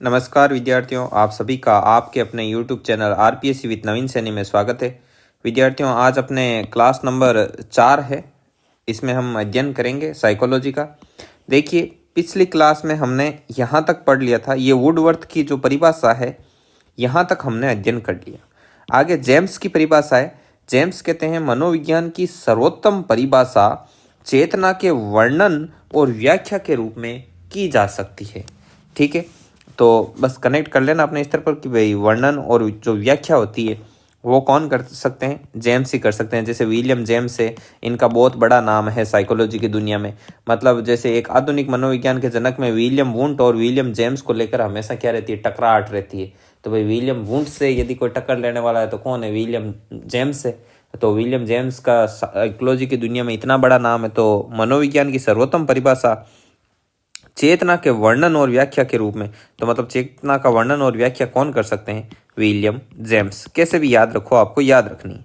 नमस्कार विद्यार्थियों, आप सभी का आपके अपने YouTube चैनल आरपीएससी विद नवीन सैनी में स्वागत है। विद्यार्थियों, आज अपने क्लास नंबर 4 है। इसमें हम अध्ययन करेंगे साइकोलॉजी का। देखिए, पिछली क्लास में हमने यहाँ तक पढ़ लिया था। ये वुडवर्थ की जो परिभाषा है, यहाँ तक हमने अध्ययन कर लिया। आगे जेम्स की परिभाषा है। जेम्स कहते हैं मनोविज्ञान की सर्वोत्तम परिभाषा चेतना के वर्णन और व्याख्या के रूप में की जा सकती है। ठीक है, तो बस कनेक्ट कर लेना अपने स्तर पर कि भाई वर्णन और जो व्याख्या होती है वो कौन कर सकते हैं? जेम्स ही कर सकते हैं। जैसे विलियम जेम्स है, इनका बहुत बड़ा नाम है साइकोलॉजी की दुनिया में। मतलब जैसे एक आधुनिक मनोविज्ञान के जनक में विलियम वुंट और विलियम जेम्स को लेकर हमेशा क्या रहती है? टकराहट रहती है। तो भाई विलियम वुंट से यदि कोई टक्कर लेने वाला है तो कौन है? विलियम जेम्स है। तो विलियम जेम्स का साइकोलॉजी की दुनिया में इतना बड़ा नाम है। तो मनोविज्ञान की सर्वोत्तम परिभाषा चेतना के वर्णन और व्याख्या के रूप में, तो मतलब चेतना का वर्णन और व्याख्या कौन कर सकते हैं? William James. कैसे भी याद रखो, आपको याद रखनी है।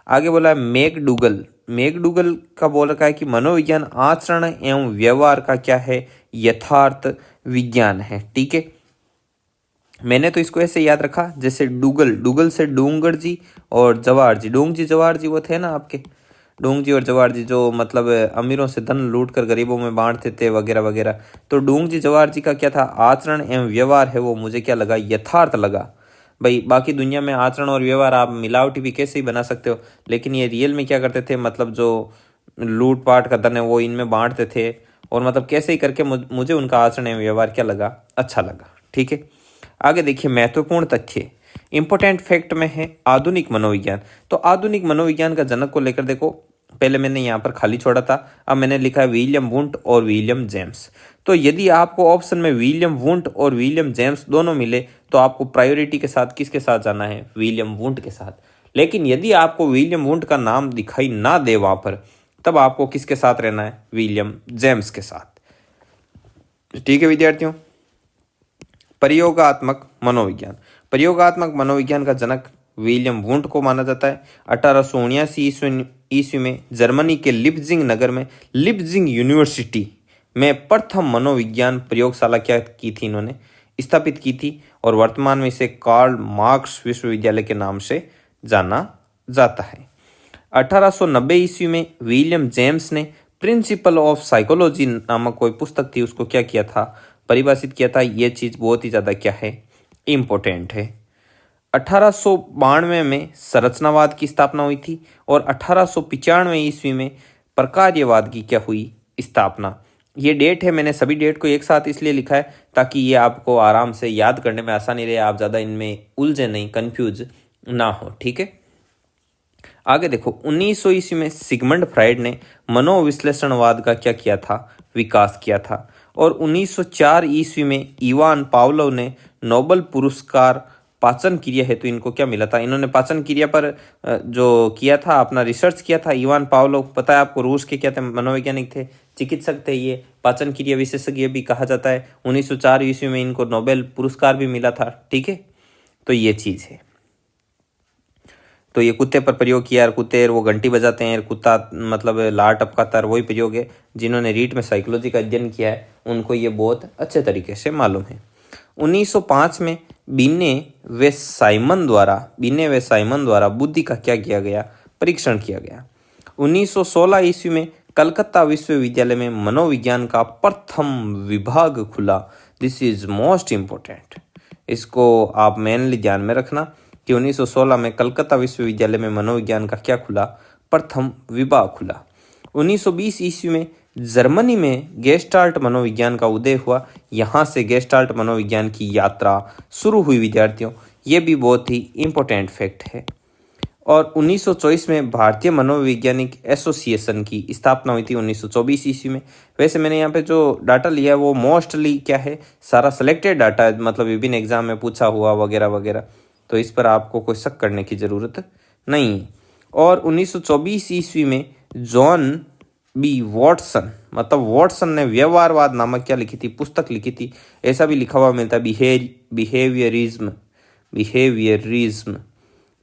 आगे बोला है मैकडूगल। मैकडूगल का बोल रखा है कि मनोविज्ञान आचरण एवं व्यवहार का क्या है? यथार्थ विज्ञान है। ठीक है, मैंने तो इसको ऐसे याद रखा जैसे डूगल, डूगल से डूंगर जी और जवाहर जी, डूंग जी जवाहर जी वो थे ना आपके, डूंग जी और जवाहर जी जो मतलब अमीरों से धन लूट कर गरीबों में बांटते थे वगैरह वगैरह। तो डूंग जी जवाहर जी का क्या था? आचरण एवं व्यवहार है वो मुझे क्या लगा? यथार्थ लगा। भाई बाकी दुनिया में आचरण और व्यवहार आप मिलावटी भी कैसे ही बना सकते हो, लेकिन ये रियल में क्या करते थे? मतलब जो लूट पाट का धन है वो इनमें बांटते थे, और मतलब कैसे ही करके मुझे उनका आचरण एवं व्यवहार क्या लगा? अच्छा लगा। ठीक है, आगे देखिए महत्वपूर्ण तथ्य इंपोर्टेंट फैक्ट में है आधुनिक मनोविज्ञान। तो आधुनिक मनोविज्ञान का जनक को लेकर देखो, पहले मैंने यहाँ पर खाली छोड़ा था, अब मैंने लिखा है विलियम वुंट और विलियम जेम्स। तो यदि आपको ऑप्शन में विलियम वुंट और विलियम जेम्स दोनों मिले तो आपको प्रायोरिटी के साथ किसके साथ जाना है? विलियम वुंट के साथ। लेकिन यदि आपको विलियम वुंट का नाम दिखाई ना दे वहां पर, तब आपको किसके साथ रहना है? विलियम जेम्स के साथ। ठीक है विद्यार्थियों, प्रयोगात्मक मनोविज्ञान। प्रयोगात्मक मनोविज्ञान का जनक विलियम वुंट को माना जाता है। 1879 ईस्वी में जर्मनी के लिप्जिंग नगर में, लिप्जिंग यूनिवर्सिटी में प्रथम मनोविज्ञान प्रयोगशाला क्या की थी? इन्होंने स्थापित की थी, और वर्तमान में इसे कार्ल मार्क्स विश्वविद्यालय के नाम से जाना जाता है। 1890 ईस्वी में विलियम जेम्स ने प्रिंसिपल ऑफ साइकोलॉजी नामक कोई पुस्तक थी, उसको क्या किया था? परिभाषित किया था। ये चीज बहुत ही ज्यादा क्या है? इम्पोर्टेंट है। 1892 में संरचनावाद की स्थापना हुई थी, और 1895 ईस्वी में प्रकार्यवाद की क्या हुई? स्थापना। ये डेट है, मैंने सभी डेट को एक साथ इसलिए लिखा है ताकि ये आपको आराम से याद करने में आसानी रहे, आप ज़्यादा इनमें उलझे नहीं, कंफ्यूज ना हो। ठीक है, आगे देखो 1900 ईस्वी में सिगमंड फ्राइड ने मनोविश्लेषणवाद का क्या किया था? विकास किया था। और 1904 ईस्वी में इवान पावलोव ने नोबेल पुरस्कार पाचन क्रिया हेतु इनको क्या मिला था? इन्होंने पाचन क्रिया पर जो किया था, अपना रिसर्च किया था। इवान पावलोव, पता है आपको, रूस के क्या थे? मनोवैज्ञानिक थे, चिकित्सक थे, ये पाचन क्रिया विशेषज्ञ भी कहा जाता है। 1904 ईस्वी में इनको नोबेल पुरस्कार भी मिला था। ठीक है, तो ये चीज़ है। तो ये कुत्ते पर प्रयोग किया, कुत्ते वो घंटी बजाते हैं, कुत्ता मतलब लार टपकाता है, वही प्रयोग है। जिन्होंने रीट में साइकोलॉजी का अध्ययन किया है उनको ये बहुत अच्छे तरीके से मालूम है। 1905 में बिने व साइमन द्वारा बुद्धि का क्या किया गया? परीक्षण किया गया। 1916 ईस्वी में कलकत्ता विश्वविद्यालय में मनोविज्ञान का प्रथम विभाग खुला। दिस इज मोस्ट इम्पोर्टेंट, इसको आप मेनली ध्यान में रखना कि 1916 में कलकत्ता विश्वविद्यालय में मनोविज्ञान का क्या खुला? प्रथम विभाग खुला। 1920 ईस्वी में जर्मनी में गेस्टाल्ट मनोविज्ञान का उदय हुआ। यहाँ से गेस्टाल्ट मनोविज्ञान की यात्रा शुरू हुई विद्यार्थियों, ये भी बहुत ही इम्पोर्टेंट फैक्ट है। और 1924 में भारतीय मनोवैज्ञानिक एसोसिएशन की स्थापना हुई थी 1924 ईस्वी में। वैसे मैंने यहाँ पे जो डाटा लिया है वो मोस्टली क्या है? सारा सिलेक्टेड डाटा है, मतलब विभिन्न एग्जाम में पूछा हुआ वगैरह वगैरह, तो इस पर आपको कोई शक करने की ज़रूरत नहीं है। और 1924 ईस्वी में जॉन बी वॉटसन, मतलब वॉटसन ने व्यवहारवाद नामक क्या लिखी थी? पुस्तक लिखी थी। ऐसा भी लिखा हुआ मिलता है, बिहेवियरिज्म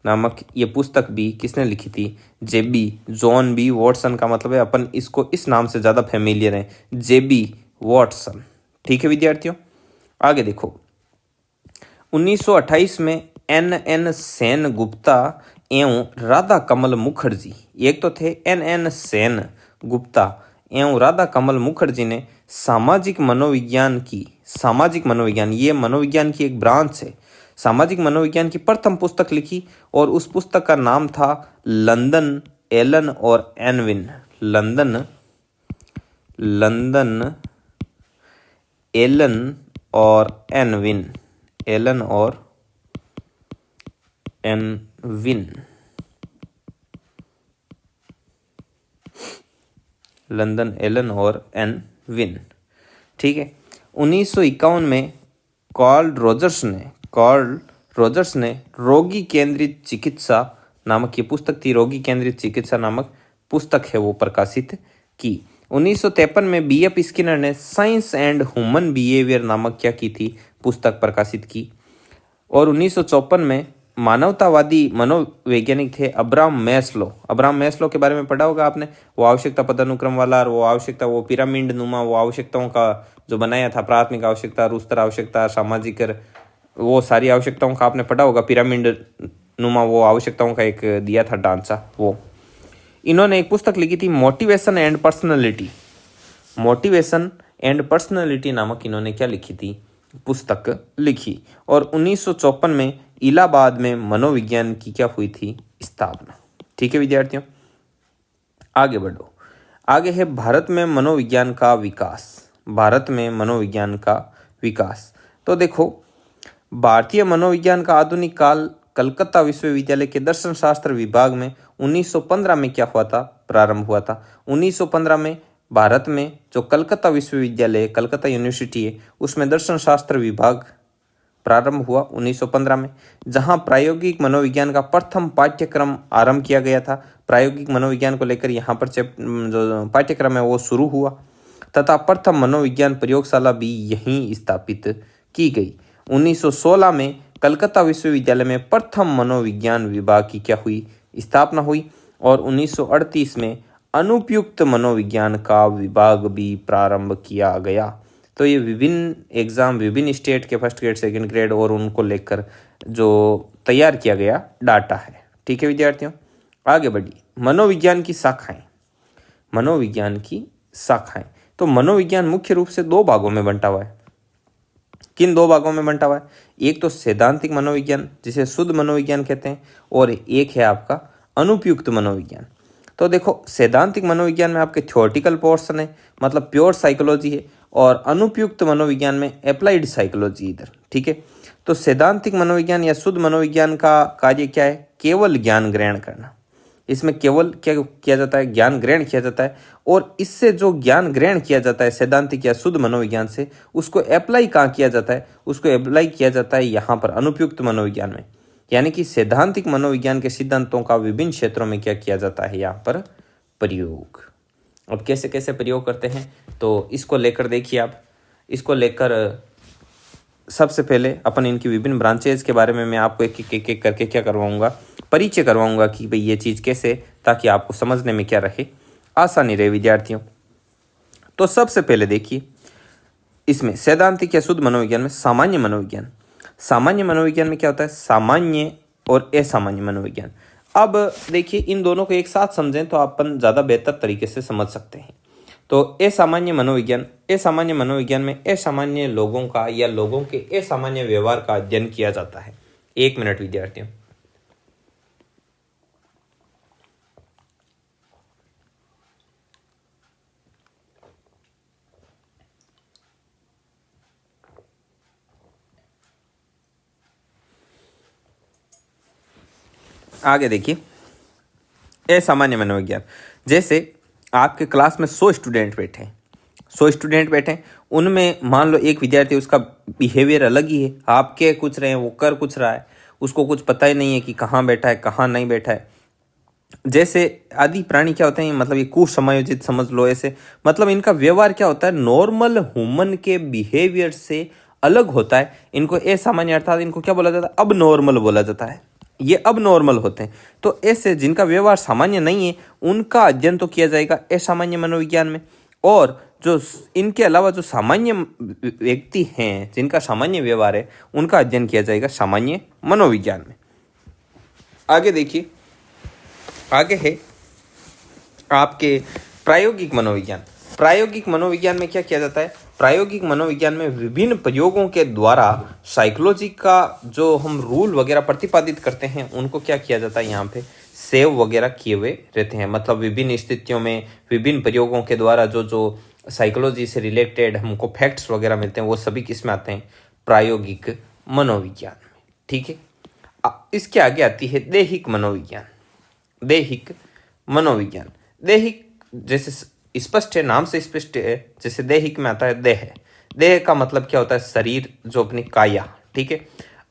नामक ये पुस्तक भी किसने लिखी थी? जॉन बी वॉटसन का मतलब है, अपन इसको इस नाम से ज़्यादा फेमिलियर है, जेबी वॉटसन। ठीक है विद्यार्थियों, आगे देखो 1928 में N.N. सेन गुप्ता एवं राधा कमल मुखर्जी, एक तो थे N.N. सेन गुप्ता एवं राधा कमल मुखर्जी ने सामाजिक मनोविज्ञान, ये मनोविज्ञान की एक ब्रांच है, सामाजिक मनोविज्ञान की प्रथम पुस्तक लिखी और उस पुस्तक का नाम था लंदन एलन और एनविन। लंदन एलन और एनविन, एलन और एनविन, लंदन एलन और एनविन, ठीक है। 1951 में कार्ल रोजर्स ने रोगी केंद्रित चिकित्सा नामक ये पुस्तक थी, रोगी केंद्रित चिकित्सा नामक पुस्तक है वो प्रकाशित की। 1953 में B.F. स्किनर ने साइंस एंड ह्यूमन बिहेवियर नामक क्या की थी, पुस्तक प्रकाशित की। और 1954 में मानवतावादी मनोवैज्ञानिक थे अब्राहम मैस्लो के बारे में पढ़ा होगा आपने, वो आवश्यकता पदानुक्रम वाला, और वो पिरामिड नुमा वो आवश्यकताओं का जो बनाया था, प्राथमिक आवश्यकता, रुस्तर आवश्यकता, सामाजिक, वो सारी आवश्यकताओं का आपने पढ़ा होगा, पिरामिड नुमा वो आवश्यकताओं का एक दिया था ढांचा वो। इन्होंने एक पुस्तक लिखी थी मोटिवेशन एंड पर्सनैलिटी नामक इन्होंने क्या लिखी थी, पुस्तक लिखी। और 1954 में इलाहाबाद में मनोविज्ञान की क्या हुई थी, स्थापना। ठीक है विद्यार्थियों, आगे बढ़ो। आगे है भारत में मनोविज्ञान का विकास। तो देखो, भारतीय मनोविज्ञान का आधुनिक काल कलकत्ता विश्वविद्यालय के दर्शन शास्त्र विभाग में 1915 में क्या हुआ था, प्रारंभ हुआ था। 1915 में भारत में जो कलकत्ता विश्वविद्यालय, कलकत्ता यूनिवर्सिटी है, उसमें दर्शन शास्त्र विभाग प्रारंभ हुआ 1915 में, जहां प्रायोगिक मनोविज्ञान का प्रथम पाठ्यक्रम आरंभ किया गया था। प्रायोगिक मनोविज्ञान को लेकर यहाँ पर जो पाठ्यक्रम है वो शुरू हुआ, तथा प्रथम मनोविज्ञान प्रयोगशाला भी यहीं स्थापित की गई। 1916 में कलकत्ता विश्वविद्यालय में प्रथम मनोविज्ञान विभाग की क्या हुई, स्थापना हुई। और 1938 में अनुपयुक्त मनोविज्ञान का विभाग भी प्रारंभ किया गया। तो ये विभिन्न स्टेट के फर्स्ट ग्रेड, सेकंड ग्रेड और उनको लेकर जो तैयार किया गया डाटा है। ठीक है विद्यार्थियों, आगे बढ़िए। मनोविज्ञान की शाखाएं। तो मनोविज्ञान मुख्य रूप से दो भागों में बंटा हुआ है। किन दो भागों में बंटा हुआ है? एक तो सैद्धांतिक मनोविज्ञान जिसे शुद्ध मनोविज्ञान कहते हैं, और एक है आपका अनुपयुक्त मनोविज्ञान। तो देखो, सैद्धांतिक मनोविज्ञान में आपके थ्योरेटिकल पोर्शन है, मतलब प्योर साइकोलॉजी है, और अनुपयुक्त मनोविज्ञान में अप्लाइड साइकोलॉजी इधर। ठीक है, तो सैद्धांतिक मनोविज्ञान या शुद्ध मनोविज्ञान का कार्य क्या है? केवल ज्ञान ग्रहण करना। इसमें केवल क्या किया जाता है? ज्ञान ग्रहण किया जाता है, और इससे जो ज्ञान ग्रहण किया जाता है सैद्धांतिक या शुद्ध मनोविज्ञान से, उसको अप्लाई कहाँ किया जाता है? उसको अप्लाई किया जाता है यहाँ पर अनुपयुक्त मनोविज्ञान में। यानी कि सैद्धांतिक मनोविज्ञान के सिद्धांतों का विभिन्न क्षेत्रों में क्या किया जाता है? यहाँ पर प्रयोग। अब कैसे कैसे प्रयोग करते हैं, तो इसको लेकर देखिए आप। इसको लेकर सबसे पहले अपन इनकी विभिन्न ब्रांचेज के बारे में मैं आपको एक करके क्या करवाऊंगा, परिचय करवाऊंगा कि भाई ये चीज़ कैसे, ताकि आपको समझने में क्या रहे, आसानी रहे विद्यार्थियों। तो सबसे पहले देखिए, इसमें सैद्धांतिक या शुद्ध मनोविज्ञान में सामान्य मनोविज्ञान में क्या होता है? सामान्य और असामान्य मनोविज्ञान। अब देखिए, इन दोनों को एक साथ समझें तो अपन ज़्यादा बेहतर तरीके से समझ सकते हैं। तो असामान्य मनोविज्ञान में असामान्य लोगों का या लोगों के असामान्य व्यवहार का अध्ययन किया जाता है। 1 मिनट विद्यार्थियों। आगे देखिए, असामान्य मनोविज्ञान, जैसे आपके क्लास में 100 स्टूडेंट बैठे हैं, उनमें मान लो एक विद्यार्थी, उसका बिहेवियर अलग ही है, आप कह कुछ रहे हैं, वो कर कुछ रहा है, उसको कुछ पता ही नहीं है कि कहाँ बैठा है कहाँ नहीं बैठा है। जैसे आदि प्राणी क्या होते हैं, मतलब ये कुसमायोजित समझ लो ऐसे, मतलब इनका व्यवहार क्या होता है, नॉर्मल ह्यूमन के बिहेवियर से अलग होता है। इनको असामान्य अर्थात इनको क्या बोला जाता है? अब नॉर्मल बोला जाता है। ये अब नॉर्मल होते हैं। तो ऐसे जिनका व्यवहार सामान्य नहीं है, उनका अध्ययन तो किया जाएगा असामान्य मनोविज्ञान में। और इनके अलावा जो सामान्य व्यक्ति हैं, जिनका सामान्य व्यवहार है, उनका अध्ययन किया जाएगा सामान्य मनोविज्ञान में। आगे देखिए, आगे है आपके प्रायोगिक मनोविज्ञान। प्रायोगिक मनोविज्ञान में क्या किया जाता है? प्रायोगिक मनोविज्ञान में विभिन्न प्रयोगों के द्वारा साइकोलॉजी का जो हम रूल वगैरह प्रतिपादित करते हैं, उनको क्या किया जाता है, यहाँ पे सेव वगैरह किए हुए रहते हैं। मतलब विभिन्न स्थितियों में विभिन्न प्रयोगों के द्वारा जो साइकोलॉजी से रिलेटेड हमको फैक्ट्स वगैरह मिलते हैं, वो सभी किस में आते हैं? प्रायोगिक मनोविज्ञान में। ठीक है, इसके आगे आती है दैहिक मनोविज्ञान। दैहिक मनोविज्ञान, दैहिक जैसे स्पष्ट है, नाम से स्पष्ट है, जैसे दैहिक में आता है देह। देह का मतलब क्या होता है? शरीर, जो अपनी काया। ठीक है,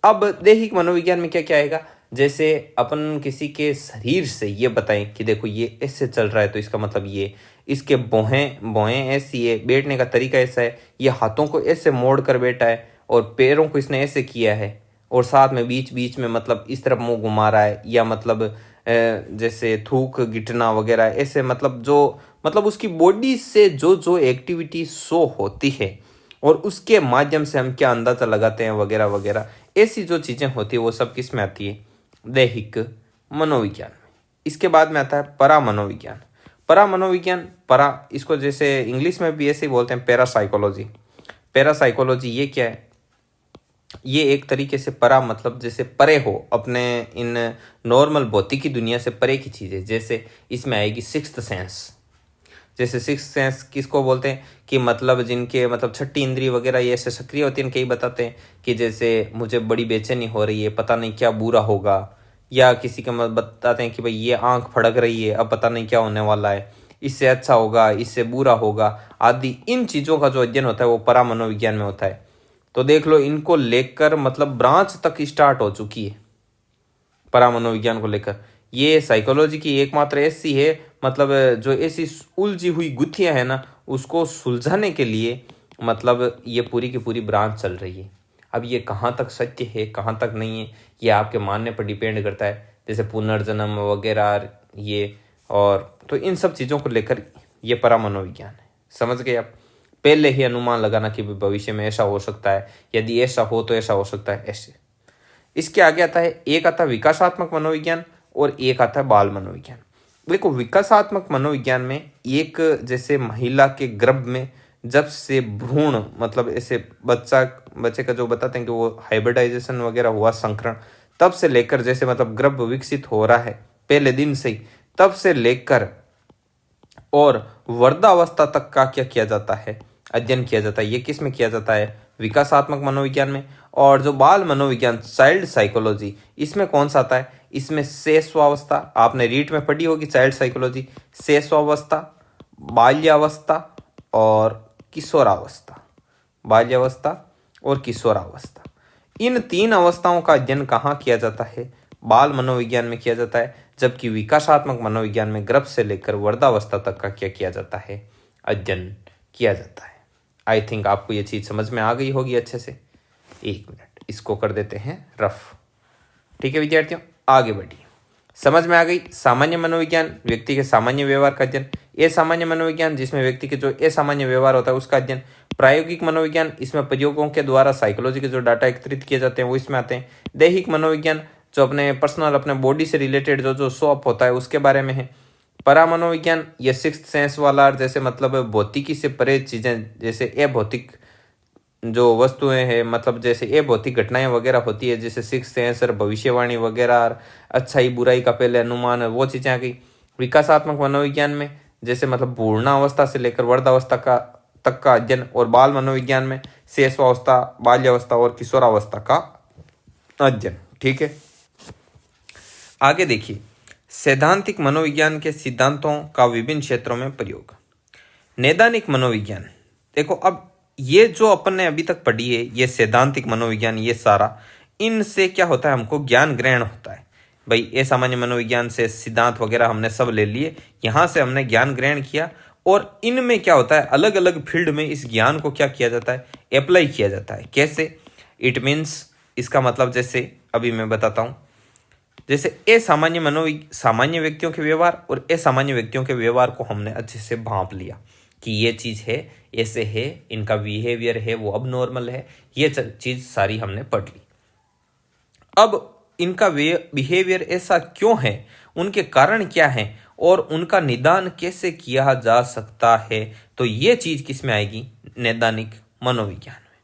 अब दैहिक मनोविज्ञान में क्या क्या आएगा? जैसे अपन किसी के शरीर से ये बताएं कि देखो ये ऐसे चल रहा है, तो इसका मतलब ये, इसके भौहें ऐसी है, बैठने का तरीका ऐसा है, ये हाथों को ऐसे मोड़ कर बैठा है और पैरों को इसने ऐसे किया है, और साथ में बीच बीच में मतलब इस तरफ मुंह घुमा रहा है, या मतलब जैसे थूक गिटना वगैरह ऐसे, मतलब उसकी बॉडी से जो एक्टिविटी शो होती है और उसके माध्यम से हम क्या अंदाजा लगाते हैं वगैरह वगैरह, ऐसी जो चीज़ें होती है वो सब किस में आती है? दैहिक मनोविज्ञान में। इसके बाद में आता है परा मनोविज्ञान। परा मनोविज्ञान, परा इसको जैसे इंग्लिश में भी ऐसे ही बोलते हैं, पैरासाइकोलॉजी। पैरासाइकोलॉजी ये क्या है? ये एक तरीके से परा मतलब जैसे परे हो, अपने इन नॉर्मल भौतिकी दुनिया से परे की चीज़ें। जैसे इसमें आएगी सिक्स्थ सेंस। जैसे सिक्स्थ सेंस किसको बोलते हैं? कि मतलब जिनके मतलब छठी इंद्री वगैरह ये ऐसे सक्रिय होती है। कई बताते हैं कि जैसे मुझे बड़ी बेचैनी हो रही है, पता नहीं क्या बुरा होगा, या किसी के बताते हैं कि भाई ये आंख फड़क रही है, अब पता नहीं क्या होने वाला है, इससे अच्छा होगा, इससे बुरा होगा, आदि इन चीज़ों का जो अध्ययन होता है वो परा मनोविज्ञान में होता है। तो देख लो, इनको लेकर मतलब ब्रांच तक स्टार्ट हो चुकी है परा मनोविज्ञान को लेकर। ये साइकोलॉजी की एकमात्र ऐसी है, मतलब जो ऐसी उलझी हुई गुत्थियां है ना, उसको सुलझाने के लिए मतलब ये पूरी की पूरी ब्रांच चल रही है। अब ये कहाँ तक सत्य है, कहाँ तक नहीं है, ये आपके मानने पर डिपेंड करता है। जैसे पुनर्जन्म वगैरह ये, और तो इन सब चीज़ों को लेकर ये परा मनोविज्ञान है। समझ गए आप? पहले ही अनुमान लगाना कि भविष्य में ऐसा हो सकता है, यदि ऐसा हो तो ऐसा हो सकता है, ऐसे। इसके आगे आता है, एक आता है विकासात्मक मनोविज्ञान और एक आता है बाल मनोविज्ञान। देखो, विकासात्मक मनोविज्ञान में एक जैसे महिला के गर्भ में जब से भ्रूण मतलब ऐसे बच्चे का जो बताते हैं कि वो हाइब्रिडाइजेशन वगैरह हुआ, संकरण, तब से लेकर जैसे मतलब गर्भ विकसित हो रहा है पहले दिन से ही, तब से लेकर और वृद्धावस्था तक का क्या किया जाता है? अध्ययन किया जाता है। ये किस में किया जाता है? विकासात्मक मनोविज्ञान में। और जो बाल मनोविज्ञान, चाइल्ड साइकोलॉजी, इसमें कौन सा आता है? इसमें शैशवावस्था, आपने रीट में पढ़ी होगी चाइल्ड साइकोलॉजी, शैशवावस्था, बाल्यावस्था और किशोरावस्था। बाल्यावस्था और किशोरावस्था, इन तीन अवस्थाओं का अध्ययन कहाँ किया जाता है? बाल मनोविज्ञान में किया जाता है। जबकि विकासात्मक मनोविज्ञान में गर्भ से लेकर वृद्धावस्था तक का क्या किया जाता है? अध्ययन किया जाता है। आई थिंक आपको ये चीज़ समझ में आ गई होगी अच्छे से। एक मिनट, इसको कर देते हैं रफ। ठीक है विद्यार्थियों, आगे बढ़िए। समझ में आ गई सामान्य मनोविज्ञान, व्यक्ति के सामान्य व्यवहार का अध्ययन। ये सामान्य मनोविज्ञान जिसमें व्यक्ति के जो असामान्य व्यवहार होता है उसका अध्ययन। प्रायोगिक मनोविज्ञान, इसमें प्रयोगों के द्वारा साइकोलॉजी के जो डाटा एकत्रित किए जाते हैं वो इसमें आते हैं। दैहिक मनोविज्ञान, जो अपने पर्सनल अपने बॉडी से रिलेटेड जो शो अप होता है उसके बारे में है। परा मनोविज्ञान, ये सिक्स्थ सेंस वाला, जैसे मतलब भौतिकी से परे चीज़ें, जैसे अभौतिक जो वस्तुएं हैं, मतलब जैसे अभौतिक घटनाएं वगैरह होती है, जैसे सिक्स्थ सेंस और भविष्यवाणी वगैरह, अच्छाई बुराई का पहले अनुमान, वो चीज़ें आ गई। विकासात्मक मनोविज्ञान में जैसे मतलब पूर्णावस्था से लेकर वृद्धावस्था का तक का अध्ययन, और बाल मनोविज्ञान में शैशवावस्था, बाल्यावस्था और किशोरावस्था का अध्ययन। ठीक है, आगे देखिए, सैद्धांतिक मनोविज्ञान के सिद्धांतों का विभिन्न क्षेत्रों में प्रयोग। नैदानिक मनोविज्ञान, देखो अब ये जो अपन ने अभी तक पढ़ी है, ये सैद्धांतिक मनोविज्ञान, ये सारा, इनसे क्या होता है? हमको ज्ञान ग्रहण होता है। भाई ये सामान्य मनोविज्ञान से सिद्धांत वगैरह हमने सब ले लिए, यहाँ से हमने ज्ञान ग्रहण किया, और इनमें क्या होता है? अलग अलग फील्ड में इस ज्ञान को क्या किया जाता है? अप्लाई किया जाता है। कैसे? इट मीन्स, इसका मतलब जैसे अभी मैं बताता हूँ, जैसे सामान्य व्यक्तियों के व्यवहार और असामान्य व्यक्तियों के व्यवहार को हमने अच्छे से भांप लिया कि ये चीज़ है, ऐसे है, इनका बिहेवियर है वो अब नॉर्मल है, ये चीज़ सारी हमने पढ़ ली। अब इनका बिहेवियर ऐसा क्यों है, उनके कारण क्या हैं और उनका निदान कैसे किया जा सकता है, तो ये चीज़ किस में आएगी, नैदानिक मनोविज्ञान में।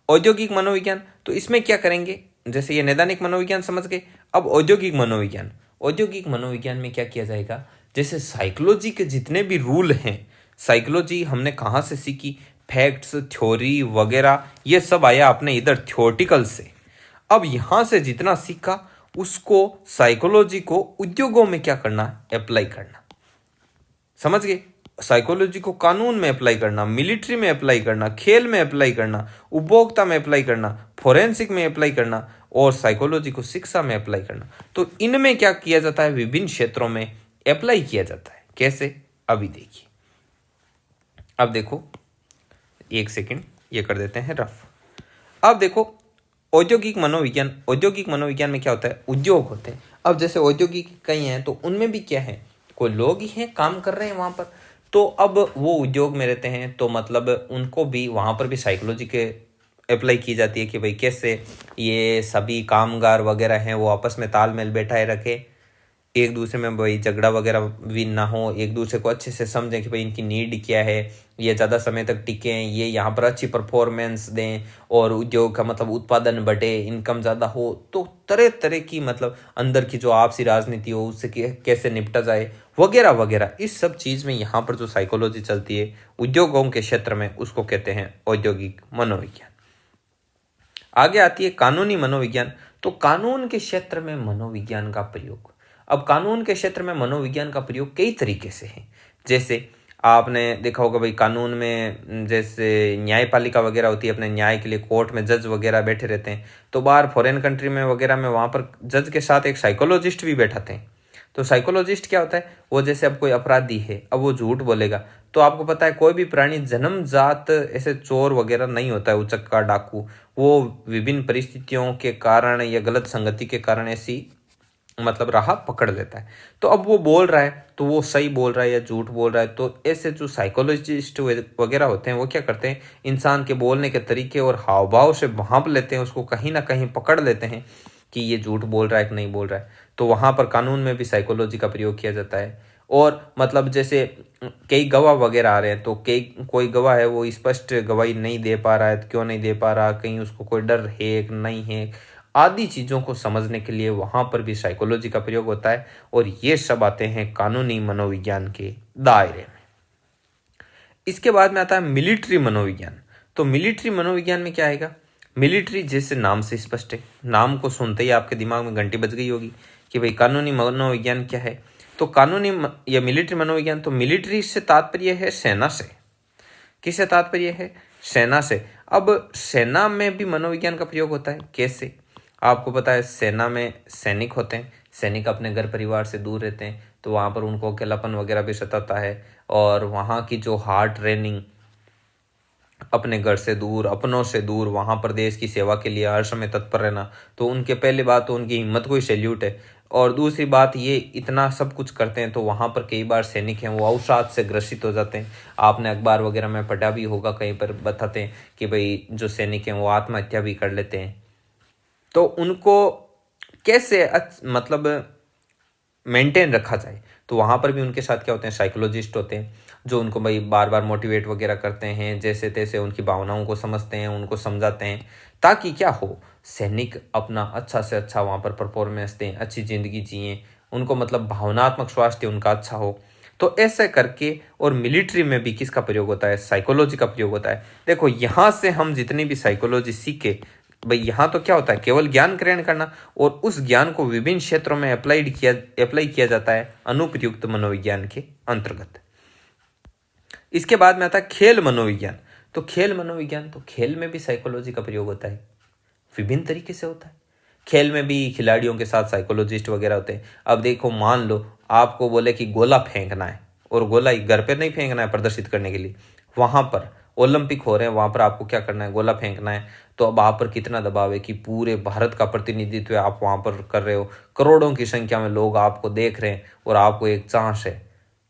औद्योगिक मनोविज्ञान, तो इसमें क्या करेंगे, जैसे ये नैदानिक मनोविज्ञान समझ गए। अब औद्योगिक मनोविज्ञान, औद्योगिक मनोविज्ञान में क्या किया जाएगा, जैसे साइकोलॉजी के जितने भी रूल हैं, साइकोलॉजी हमने कहाँ से सीखी, फैक्ट्स, थ्योरी वगैरह, ये सब आया अपने इधर थ्योरेटिकल से। अब यहाँ से जितना सीखा उसको साइकोलॉजी को उद्योगों में क्या करना, अप्लाई करना। समझ गए, साइकोलॉजी को कानून में अप्लाई करना, मिलिट्री में अप्लाई करना, खेल में अप्लाई करना, उपभोक्ता में अप्लाई करना, फोरेंसिक में अप्लाई करना और साइकोलॉजी को शिक्षा में अप्लाई करना। तो इनमें क्या किया जाता है, विभिन्न क्षेत्रों में अप्लाई किया जाता है। कैसे, अभी देखिए। अब देखो, एक सेकंड ये कर देते हैं रफ। अब देखो, औद्योगिक मनोविज्ञान, औद्योगिक मनोविज्ञान में क्या होता है, उद्योग होते हैं। अब जैसे औद्योगिक कई हैं तो उनमें भी क्या है, कोई लोग ही हैं काम कर रहे हैं वहाँ पर, तो अब वो उद्योग में रहते हैं तो मतलब उनको भी वहाँ पर भी साइकोलॉजी के अप्लाई की जाती है कि भाई कैसे ये सभी कामगार वगैरह हैं वो आपस में तालमेल बैठाए रखे, एक दूसरे में भाई झगड़ा वगैरह भी ना हो, एक दूसरे को अच्छे से समझें कि भाई इनकी नीड क्या है, ये ज़्यादा समय तक टिकें, ये यहाँ पर अच्छी परफॉर्मेंस दें और उद्योग का मतलब उत्पादन बढ़े, इनकम ज़्यादा हो। तो तरह तरह की मतलब अंदर की जो आपसी राजनीति हो उससे कैसे निपटा जाए वगैरह वगैरह, इस सब चीज़ में यहाँ पर जो साइकोलॉजी चलती है उद्योगों के क्षेत्र में, उसको कहते हैं औद्योगिक मनोविज्ञान। आगे आती है कानूनी मनोविज्ञान। तो कानून के क्षेत्र में मनोविज्ञान का प्रयोग, अब कानून के क्षेत्र में मनोविज्ञान का प्रयोग कई तरीके से है। जैसे आपने देखा होगा भाई, कानून में जैसे न्यायपालिका वगैरह होती है, अपने न्याय के लिए कोर्ट में जज वगैरह बैठे रहते हैं। तो बाहर फॉरेन कंट्री में वगैरह में वहाँ पर जज के साथ एक साइकोलॉजिस्ट भी बैठाते हैं। तो साइकोलॉजिस्ट क्या होता है, वो जैसे अब कोई अपराधी है, अब वो झूठ बोलेगा, तो आपको पता है कोई भी प्राणी जन्मजात ऐसे चोर वगैरह नहीं होता है, उचक्का डाकू, वो विभिन्न परिस्थितियों के कारण या गलत संगति के कारण ऐसी मतलब राह पकड़ लेता है। तो अब वो बोल रहा है तो वो सही बोल रहा है या झूठ बोल रहा है, तो ऐसे जो साइकोलॉजिस्ट वगैरह होते हैं वो क्या करते हैं, इंसान के बोलने के तरीके और हाव भाव से भांप लेते हैं, उसको कहीं ना कहीं पकड़ लेते हैं कि ये झूठ बोल रहा है कि नहीं बोल रहा है। तो वहाँ पर कानून में भी साइकोलॉजी का प्रयोग किया जाता है। और मतलब जैसे कई गवाह वगैरह आ रहे हैं, तो कोई गवाह है वो स्पष्ट गवाही नहीं दे पा रहा है, तो क्यों नहीं दे पा रहा, कहीं उसको कोई डर है कि नहीं है, आदि चीज़ों को समझने के लिए वहाँ पर भी साइकोलॉजी का प्रयोग होता है। और ये सब आते हैं कानूनी मनोविज्ञान के दायरे में। इसके बाद में आता है मिलिट्री मनोविज्ञान। तो मिलिट्री मनोविज्ञान में क्या आएगा, मिलिट्री जैसे नाम से स्पष्ट है, नाम को सुनते ही आपके दिमाग में घंटी बज गई होगी कि भाई कानूनी मनोविज्ञान क्या है। तो कानूनी या मिलिट्री मनोविज्ञान, तो मिलिट्री से तात्पर्य है सेना से। किससे तात्पर्य है, सेना से। अब सेना में भी मनोविज्ञान का प्रयोग होता है। कैसे, आपको पता है सेना में सैनिक होते हैं, सैनिक अपने घर परिवार से दूर रहते हैं, तो वहाँ पर उनको अकेलापन वगैरह भी सताता है। और वहाँ की जो हार्ड ट्रेनिंग, अपने घर से दूर, अपनों से दूर, वहाँ पर देश की सेवा के लिए हर समय तत्पर रहना, तो उनके पहली बात तो उनकी हिम्मत को ही सैल्यूट है। और दूसरी बात, ये इतना सब कुछ करते हैं तो वहाँ पर कई बार सैनिक हैं वो अवसाद से ग्रसित हो जाते हैं। आपने अखबार वगैरह में पढ़ा भी होगा, कहीं पर बताते हैं कि भाई जो सैनिक हैं वो आत्महत्या भी कर लेते हैं। तो उनको कैसे मतलब मेंटेन रखा जाए, तो वहाँ पर भी उनके साथ क्या होते हैं, साइकोलॉजिस्ट होते हैं जो उनको भाई बार बार मोटिवेट वगैरह करते हैं, जैसे तैसे उनकी भावनाओं को समझते हैं, उनको समझाते हैं, ताकि क्या हो, सैनिक अपना अच्छा से अच्छा वहाँ पर परफॉर्मेंस दें, अच्छी ज़िंदगी जिएं, उनको मतलब भावनात्मक स्वास्थ्य उनका अच्छा हो। तो ऐसे करके, और मिलिट्री में भी किसका प्रयोग होता है, साइकोलॉजी का प्रयोग होता है। देखो यहाँ से हम जितनी भी साइकोलॉजी सीखे, भाई यहाँ तो क्या होता है, केवल ज्ञान ग्रहण करना, और उस ज्ञान को विभिन्न क्षेत्रों में अप्लाई किया जाता है अनुप्रयुक्त मनोविज्ञान के अंतर्गत। इसके बाद में आता है खेल मनोविज्ञान। तो खेल मनोविज्ञान, तो खेल में भी साइकोलॉजी का प्रयोग होता है, विभिन्न तरीके से होता है। खेल में भी खिलाड़ियों के साथ साइकोलॉजिस्ट वगैरह होते हैं। अब देखो, मान लो आपको बोले कि गोला फेंकना है, और गोला घर पे नहीं फेंकना है प्रदर्शित करने के लिए, वहाँ पर ओलंपिक हो रहे हैं, वहाँ पर आपको क्या करना है, गोला फेंकना है। तो अब आप पर कितना दबाव है कि पूरे भारत का प्रतिनिधित्व आप वहाँ पर कर रहे हो, करोड़ों की संख्या में लोग आपको देख रहे हैं, और आपको एक चांस है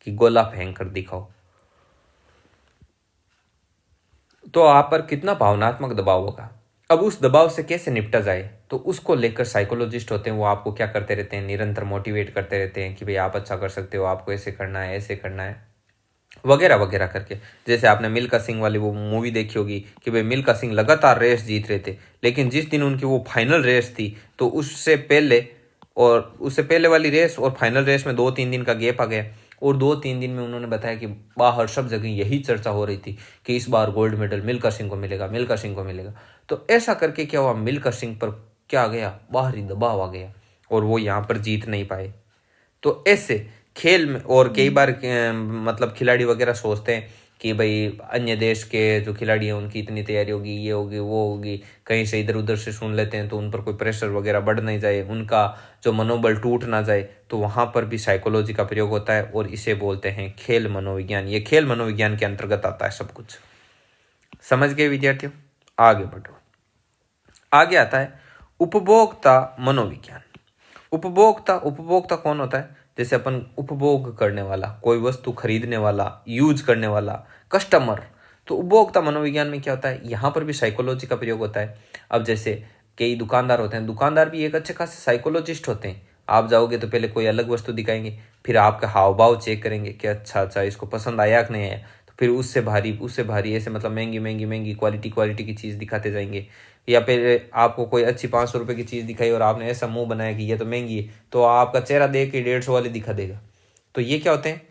कि गोला फेंक कर दिखाओ। तो आप पर कितना भावनात्मक दबाव होगा। अब उस दबाव से कैसे निपटा जाए, तो उसको लेकर साइकोलॉजिस्ट होते हैं, वो आपको क्या करते रहते हैं, निरंतर मोटिवेट करते रहते हैं कि भाई आप अच्छा कर सकते हो, आपको ऐसे करना है, ऐसे करना है, वगैरह वगैरह करके। जैसे आपने मिल्खा सिंह वाली वो मूवी देखी होगी कि भाई मिल्खा सिंह लगातार रेस जीत रहे थे, लेकिन जिस दिन उनकी वो फाइनल रेस थी, तो उससे पहले वाली रेस और फाइनल रेस में 2-3 दिन का गैप आ गया, और 2-3 दिन में उन्होंने बताया कि बाहर सब जगह यही चर्चा हो रही थी कि इस बार गोल्ड मेडल मिल्खा सिंह को मिलेगा, मिल्खा सिंह को मिलेगा। तो ऐसा करके क्या हुआ, मिल्खा सिंह पर क्या आ गया, बाहरी दबाव आ गया, और वो यहाँ पर जीत नहीं पाए। तो ऐसे खेल में, और कई बार मतलब खिलाड़ी वगैरह सोचते हैं कि भाई अन्य देश के जो खिलाड़ी हैं उनकी इतनी तैयारी होगी, ये होगी, वो होगी, कहीं से इधर उधर से सुन लेते हैं तो उन पर कोई प्रेशर वगैरह बढ़ नहीं जाए, उनका जो मनोबल टूट ना जाए, तो वहाँ पर भी साइकोलॉजी का प्रयोग होता है, और इसे बोलते हैं खेल मनोविज्ञान। ये खेल मनोविज्ञान के अंतर्गत आता है सब कुछ। समझ गए विद्यार्थियों? आगे बढ़ो। आगे आता है उपभोक्ता मनोविज्ञान। उपभोक्ता, उपभोक्ता कौन होता है? जैसे अपन उपभोग करने वाला, कोई वस्तु खरीदने वाला, यूज करने वाला, कस्टमर। तो उपभोक्ता मनोविज्ञान में क्या होता है, यहाँ पर भी साइकोलॉजी का प्रयोग होता है। अब जैसे कई दुकानदार होते हैं, दुकानदार भी एक अच्छे खासे साइकोलॉजिस्ट होते हैं। आप जाओगे तो पहले कोई अलग वस्तु दिखाएंगे, फिर आपका हाव भाव चेक करेंगे कि अच्छा अच्छा इसको पसंद आया कि नहीं आया, तो फिर उससे भारी ऐसे मतलब महंगी महंगी महंगी क्वालिटी की चीज़ दिखाते जाएंगे। या फिर आपको कोई अच्छी 500 रुपये की चीज़ दिखाई और आपने ऐसा मुंह बनाया कि ये तो महंगी है, तो आपका चेहरा देख के 150 वाले दिखा देगा। तो ये क्या होते हैं,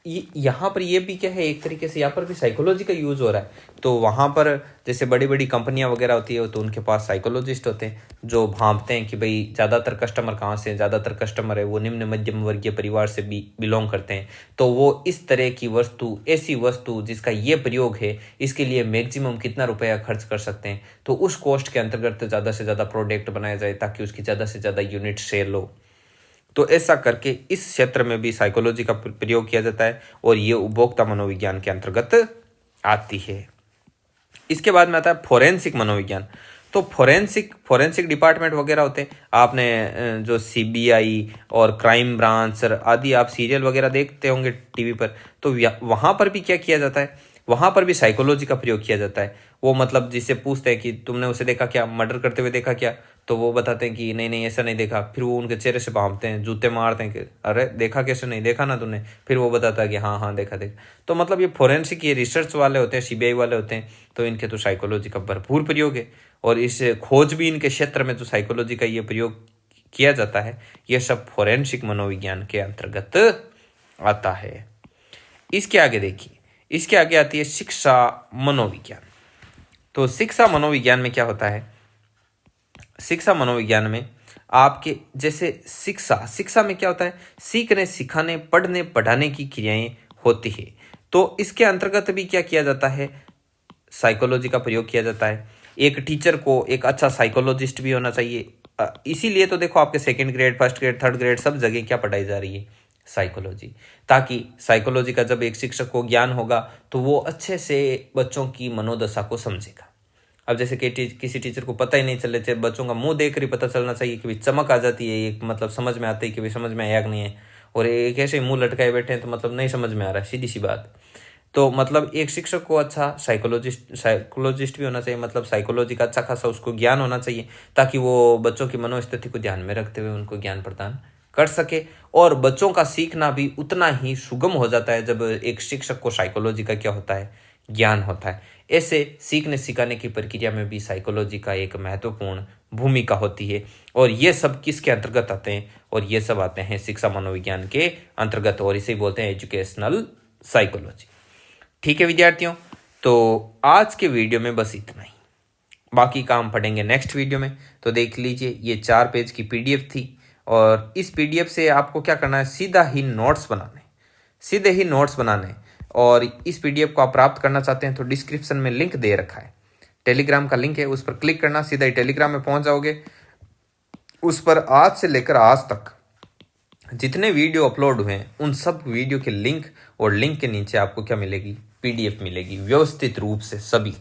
ये यहाँ पर ये भी क्या है, एक तरीके से यहाँ पर भी साइकोलॉजी का यूज़ हो रहा है। तो वहाँ पर जैसे बड़ी बड़ी कंपनियाँ वगैरह होती है, तो उनके पास साइकोलॉजिस्ट होते हैं जो भांपते हैं कि भाई ज़्यादातर कस्टमर कहाँ से हैं, ज़्यादातर कस्टमर है वो निम्न मध्यम वर्गीय परिवार से भी बिलोंग करते हैं, तो वो इस तरह की वस्तु, ऐसी वस्तु जिसका ये प्रयोग है, इसके लिए मैक्सिमम कितना रुपया खर्च कर सकते हैं, तो उस कॉस्ट के अंतर्गत ज़्यादा से ज़्यादा प्रोडक्ट बनाया जाए ताकि उसकी ज़्यादा से ज़्यादा यूनिट सेल हो। तो ऐसा करके इस क्षेत्र में भी साइकोलॉजी का प्रयोग किया जाता है, और ये उपभोक्ता मनोविज्ञान के अंतर्गत आती है। इसके बाद में आता है फोरेंसिक मनोविज्ञान। तो फोरेंसिक डिपार्टमेंट वगैरह होते हैं। आपने जो सीबीआई और क्राइम ब्रांच आदि आप सीरियल वगैरह देखते होंगे टीवी पर, तो वहाँ पर भी क्या किया जाता है, वहाँ पर भी साइकोलॉजी का प्रयोग किया जाता है। वो मतलब जिससे पूछते हैं कि तुमने उसे देखा क्या, मर्डर करते हुए देखा क्या, तो वो बताते हैं कि नहीं नहीं ऐसा नहीं देखा। फिर वो उनके चेहरे से भांपते हैं, जूते मारते हैं कि अरे देखा कैसे नहीं देखा ना तूने, फिर वो बताता है कि हाँ हाँ देखा देखा। तो मतलब ये फोरेंसिक, ये रिसर्च वाले होते हैं, सीबीआई वाले होते हैं, तो इनके तो साइकोलॉजी का भरपूर प्रयोग है। और इस खोजबीन के क्षेत्र में जो साइकोलॉजी का ये प्रयोग किया जाता है, ये सब फोरेंसिक मनोविज्ञान के अंतर्गत आता है। इसके आगे देखिए, इसके आगे आती है शिक्षा मनोविज्ञान। तो शिक्षा मनोविज्ञान में क्या होता है, शिक्षा मनोविज्ञान में आपके जैसे शिक्षा में क्या होता है, सीखने सिखाने पढ़ने पढ़ाने की क्रियाएं होती है। तो इसके अंतर्गत भी क्या किया जाता है, साइकोलॉजी का प्रयोग किया जाता है। एक टीचर को एक अच्छा साइकोलॉजिस्ट भी होना चाहिए। इसीलिए तो देखो आपके 2nd grade, 1st grade, 3rd grade सब जगह क्या पढ़ाई जा रही है, साइकोलॉजी। ताकि साइकोलॉजी का जब एक शिक्षक को ज्ञान होगा तो वो अच्छे से बच्चों की मनोदशा को समझेगा। अब जैसे कि किसी टीचर को पता ही नहीं चले, चाहे बच्चों का मुंह देख कर ही पता चलना चाहिए कि भाई चमक आ जाती है, एक मतलब समझ में आता है कि भाई समझ में आया कि नहीं है, और एक ऐसे ही मुंह लटकाए बैठे हैं तो मतलब नहीं समझ में आ रहा है, सीधी सी बात। तो मतलब एक शिक्षक को अच्छा साइकोलॉजिस्ट भी होना चाहिए, मतलब साइकोलॉजी का अच्छा खासा उसको ज्ञान होना चाहिए, ताकि वो बच्चों की मनोस्थिति को ध्यान में रखते हुए उनको ज्ञान प्रदान कर सके। और बच्चों का सीखना भी उतना ही सुगम हो जाता है जब एक शिक्षक को साइकोलॉजी का क्या होता है, ज्ञान होता है। ऐसे सीखने सिखाने की प्रक्रिया में भी साइकोलॉजी का एक महत्वपूर्ण भूमिका होती है। और ये सब किसके अंतर्गत आते हैं, और ये सब आते हैं शिक्षा मनोविज्ञान के अंतर्गत, और इसे बोलते हैं एजुकेशनल साइकोलॉजी। ठीक है विद्यार्थियों, तो आज के वीडियो में बस इतना ही, बाकी काम पढ़ेंगे नेक्स्ट वीडियो में। तो देख लीजिए, ये 4 पेज की पीडीएफ थी, और इस पीडीएफ से आपको क्या करना है, सीधे ही नोट्स बनाने। और इस पीडीएफ को आप प्राप्त करना चाहते हैं तो डिस्क्रिप्शन में लिंक दे रखा है, टेलीग्राम का लिंक है, उस पर क्लिक करना, सीधा ही टेलीग्राम में पहुंच जाओगे। उस पर आज से लेकर आज तक जितने वीडियो अपलोड हुए हैं उन सब वीडियो के लिंक, और लिंक के नीचे आपको क्या मिलेगी, पीडीएफ मिलेगी व्यवस्थित रूप से सभी।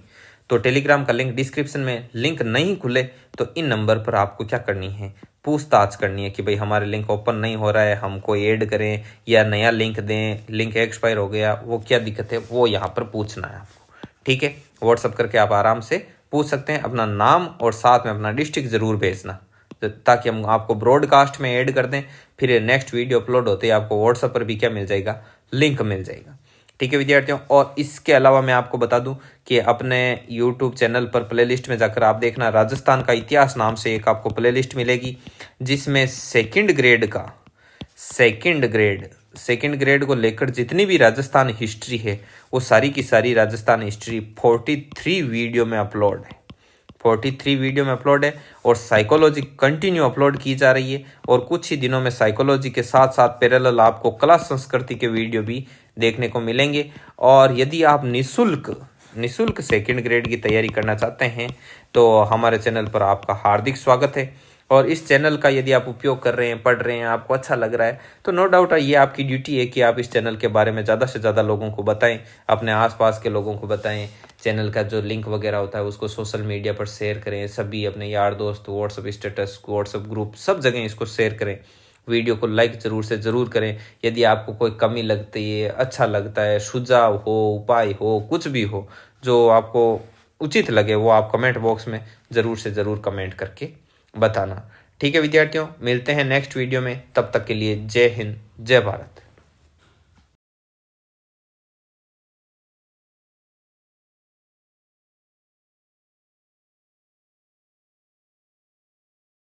तो टेलीग्राम का लिंक डिस्क्रिप्शन में, लिंक नहीं खुले तो इन नंबर पर आपको क्या करनी है, पूछताछ करनी है कि भाई हमारे लिंक ओपन नहीं हो रहा है, हमको ऐड करें या नया लिंक दें, लिंक एक्सपायर हो गया, वो क्या दिक्कत है वो यहाँ पर पूछना है आपको। ठीक है, व्हाट्सअप करके आप आराम से पूछ सकते हैं। अपना नाम और साथ में अपना डिस्ट्रिक्ट ज़रूर भेजना, ताकि हम आपको ब्रॉडकास्ट में ऐड कर दें। फिर नेक्स्ट वीडियो अपलोड होते ही आपको व्हाट्सएप पर भी क्या मिल जाएगा, लिंक मिल जाएगा। ठीक है विद्यार्थियों, और इसके अलावा मैं आपको बता दूं कि अपने यूट्यूब चैनल पर प्लेलिस्ट में जाकर आप देखना, राजस्थान का इतिहास नाम से एक आपको प्लेलिस्ट मिलेगी, जिसमें सेकंड ग्रेड को लेकर जितनी भी राजस्थान हिस्ट्री है वो सारी की सारी राजस्थान हिस्ट्री 43 वीडियो में अपलोड है। 43 वीडियो में अपलोड है और साइकोलॉजी कंटिन्यू अपलोड की जा रही है। और कुछ ही दिनों में साइकोलॉजी के साथ साथ पैरेलल आपको कला संस्कृति के वीडियो भी देखने को मिलेंगे। और यदि आप निःशुल्क सेकंड ग्रेड की तैयारी करना चाहते हैं तो हमारे चैनल पर आपका हार्दिक स्वागत है। और इस चैनल का यदि आप उपयोग कर रहे हैं, पढ़ रहे हैं, आपको अच्छा लग रहा है, तो नो डाउट ये आपकी ड्यूटी है कि आप इस चैनल के बारे में ज़्यादा से ज़्यादा लोगों को बताएं, अपने आसपास के लोगों को बताएं। चैनल का जो लिंक वगैरह होता है उसको सोशल मीडिया पर शेयर करें, सभी अपने यार दोस्त, व्हाट्सअप स्टेटस, व्हाट्सअप ग्रुप, सब जगह इसको शेयर करें। वीडियो को लाइक ज़रूर से ज़रूर करें। यदि आपको कोई कमी लगती है, अच्छा लगता है, सुझाव हो, उपाय हो, कुछ भी हो जो आपको उचित लगे, वो आप कमेंट बॉक्स में ज़रूर से ज़रूर कमेंट करके बताना। ठीक है विद्यार्थियों, मिलते हैं नेक्स्ट वीडियो में, तब तक के लिए जय हिंद, जय भारत।